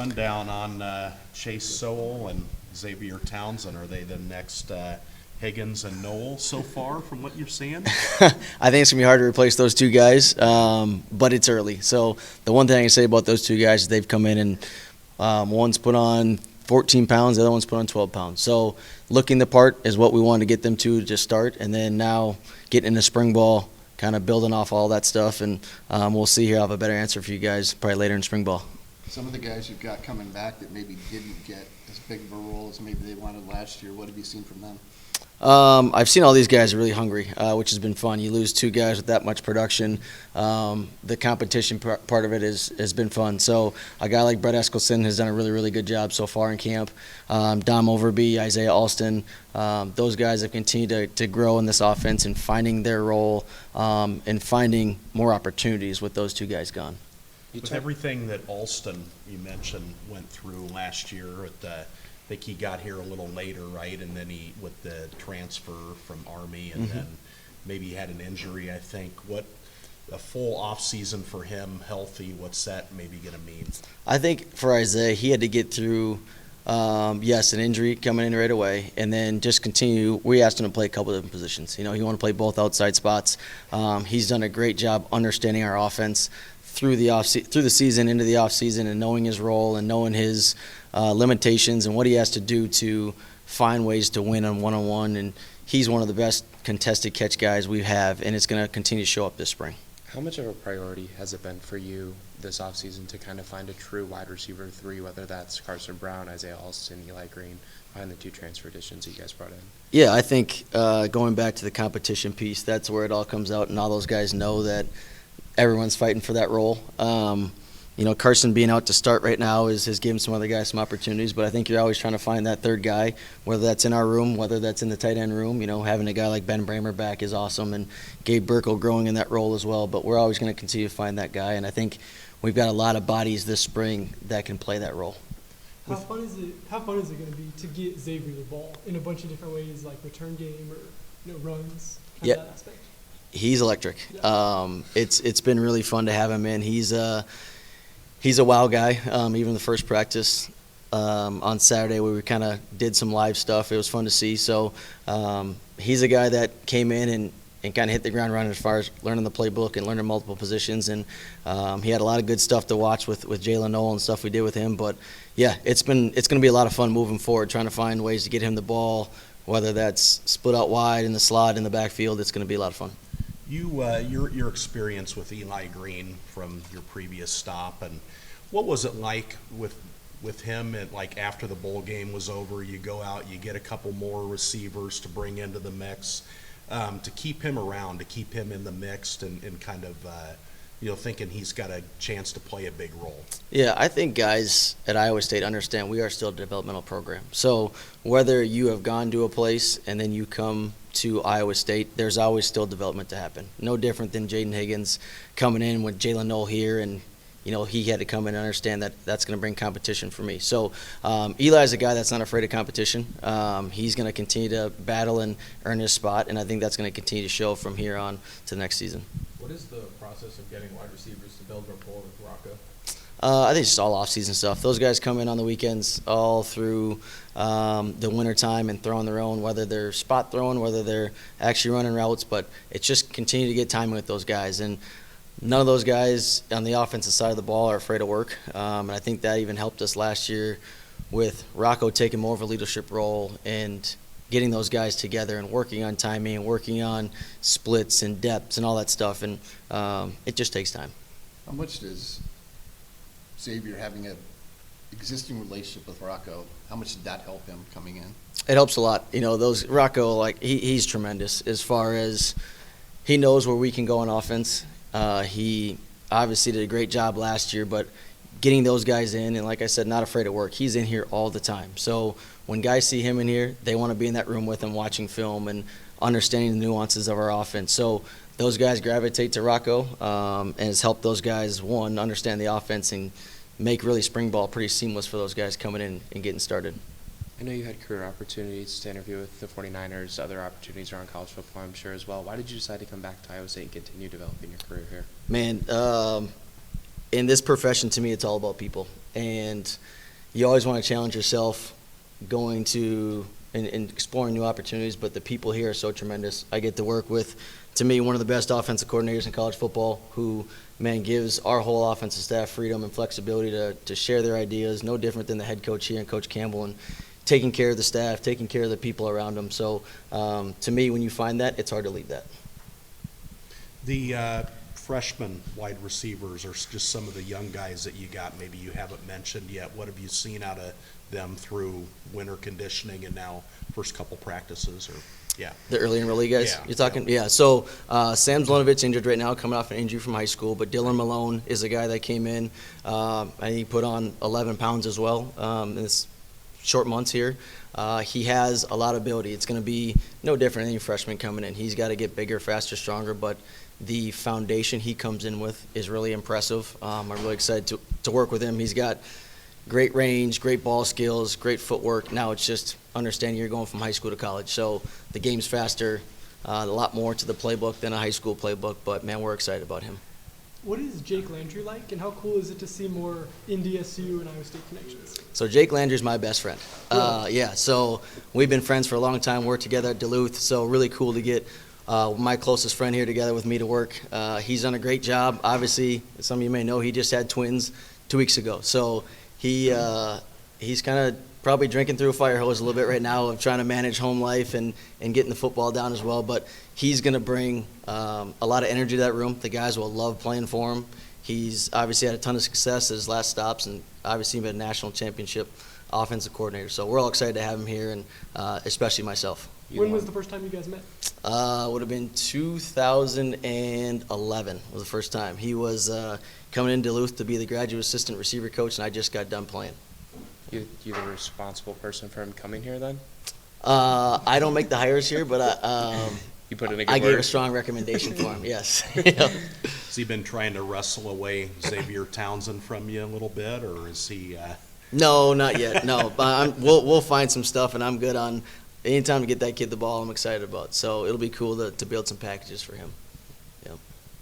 rundown on Chase Sowell and Xavier Townsen? Are they the next Higgins and Noel so far from what you're seeing? I think it's going to be hard to replace those two guys, but it's early. So the one thing I can say about those two guys is they've come in and one's put on 14 pounds, the other one's put on 12 pounds. So looking the part is what we want to get them to start, and then now getting into spring ball, kind of building off all that stuff, and we'll see here. I'll have a better answer for you guys probably later in spring ball. Some of the guys you've got coming back that maybe didn't get as big of a role as maybe they wanted last year, what have you seen from them? I've seen all these guys really hungry, which has been fun. You lose two guys with that much production. The competition part of it has been fun. So a guy like Brett Eskelson has done a really, really good job so far in camp. Dom Overby, Isaiah Alston, those guys have continued to grow in this offense and finding their role and finding more opportunities with those two guys gone. With everything that Alston, you mentioned, went through last year I think he got here a little later, right? And then he, with the transfer from Army, and then maybe he had an injury, I think. What a full off season for him, healthy, what's that maybe going to mean? I think for Isaiah, he had to get through, yes, an injury coming in right away, and then just continue. We asked him to play a couple of different positions. You know, he wanted to play both outside spots. He's done a great job understanding our offense through the season, into the off season, and knowing his role and knowing his limitations and what he has to do to find ways to win on one-on-one. And he's one of the best contested catch guys we have, and it's going to continue to show up this spring. How much of a priority has it been for you this offseason to kind of find a true wide receiver three, whether that's Carson Brown, Isaiah Alston, Eli Green, behind the two transfer additions that you guys brought in? Yeah, I think going back to the competition piece, that's where it all comes out, and all those guys know that everyone's fighting for that role. You know, Carson being out to start right now has given some other guys some opportunities, but I think you're always trying to find that third guy, whether that's in our room, whether that's in the tight end room. You know, having a guy like Ben Bramer back is awesome, and Gabe Burkle growing in that role as well, but we're always going to continue to find that guy, and I think we've got a lot of bodies this spring that can play that role. How fun is it going to be to get Xavier the ball in a bunch of different ways, like return game or runs, that aspect? He's electric. Yeah. It's been really fun to have him in. He's a wow guy. Even the first practice on Saturday, where we kind of did some live stuff, it was fun to see. So he's a guy that came in and kind of hit the ground running as far as learning the playbook and learning multiple positions. And he had a lot of good stuff to watch with Jalen Noel and stuff we did with him. But yeah, it's going to be a lot of fun moving forward, trying to find ways to get him the ball, whether that's split out wide in the slot in the backfield. It's going to be a lot of fun. Your experience with Eli Green from your previous stop, and what was it like with him? And like after the bowl game was over, you go out, you get a couple more receivers to bring into the mix, to keep him around, to keep him in the mix, and kind of thinking he's got a chance to play a big role. Yeah, I think guys at Iowa State understand we are still a developmental program. So whether you have gone to a place and then you come to Iowa State, there's always still development to happen. No different than Jaden Higgins coming in with Jalen Noel here, and he had to come in and understand that that's going to bring competition for me. So Eli's a guy that's not afraid of competition. He's going to continue to battle and earn his spot, and I think that's going to continue to show from here on to the next season. What is the process of getting wide receivers to build rapport with Rocco? I think it's just all off-season stuff. Those guys come in on the weekends all through the wintertime and throwing their own, whether they're spot throwing, whether they're actually running routes, but it's just continue to get time with those guys. And none of those guys on the offensive side of the ball are afraid of work, and I think that even helped us last year with Rocco taking more of a leadership role and getting those guys together and working on timing and working on splits and depths and all that stuff, and it just takes time. How much does Xavier having an existing relationship with Rocco, how much did that help him coming in? It helps a lot. Those Rocco, he's tremendous as far as he knows where we can go on offense. He obviously did a great job last year, but getting those guys in, and like I said, not afraid of work. He's in here all the time. So when guys see him in here, they want to be in that room with him watching film and understanding the nuances of our offense. So those guys gravitate to Rocco, and has helped those guys, one, understand the offense and make really spring ball pretty seamless for those guys coming in and getting started. I know you had career opportunities to interview with the 49ers, other opportunities around college football, I'm sure, as well. Why did you decide to come back to Iowa State and continue developing your career here? Man, in this profession, to me, it's all about people. and you always want to challenge yourself going to and exploring new opportunities, but the people here are so tremendous. I get to work with, to me, one of the best offensive coordinators in college football who, man, gives our whole offensive staff freedom and flexibility to share their ideas, no different than the head coach here and Coach Campbell, and taking care of the staff, taking care of the people around them. So to me, when you find that, it's hard to leave that. The freshman wide receivers are just some of the young guys that you got maybe you haven't mentioned yet. What have you seen out of them through winter conditioning and now first couple practices? Or yeah, The early enrollee guys, Yeah, you're talking? Yeah. So Sam Zlonovich injured right now, coming off an injury from high school, but Dylan Malone is a guy that came in, and he put on 11 pounds as well in this short months here. He has a lot of ability. It's going to be no different than any freshman coming in. He's got to get bigger, faster, stronger, but the foundation he comes in with is really impressive. I'm really excited to work with him. He's got great range, great ball skills, great footwork. Now it's just understanding you're going from high school to college. So the game's faster, a lot more to the playbook than a high school playbook, but, man, we're excited about him. What is Jake Landry like, and how cool is it to see more NDSU and Iowa State connections? So Jake Landry's my best friend. Really? Yeah, so we've been friends for a long time, worked together at Duluth, so really cool to get my closest friend here together with me to work. He's done a great job. Obviously, some of you may know he just had twins 2 weeks ago. So he's kind of probably drinking through a fire hose a little bit right now of trying to manage home life and getting the football down as well. But he's going to bring a lot of energy to that room. The guys will love playing for him. He's obviously had a ton of success at his last stops and obviously been a national championship offensive coordinator. So we're all excited to have him here, and especially myself. When was the first time you guys met? Would have been 2011 was the first time. He was coming in Duluth to be the graduate assistant receiver coach, and I just got done playing. You the responsible person for him coming here then? I don't make the hires here, but You put in a good I word? gave a strong recommendation for him, yes. has he been trying to wrestle away Xavier Townsen from you a little bit, or is he? No, not yet, no. But we'll find some stuff, and I'm good on anytime to get that kid the ball I'm excited about. So it'll be cool to build some packages for him.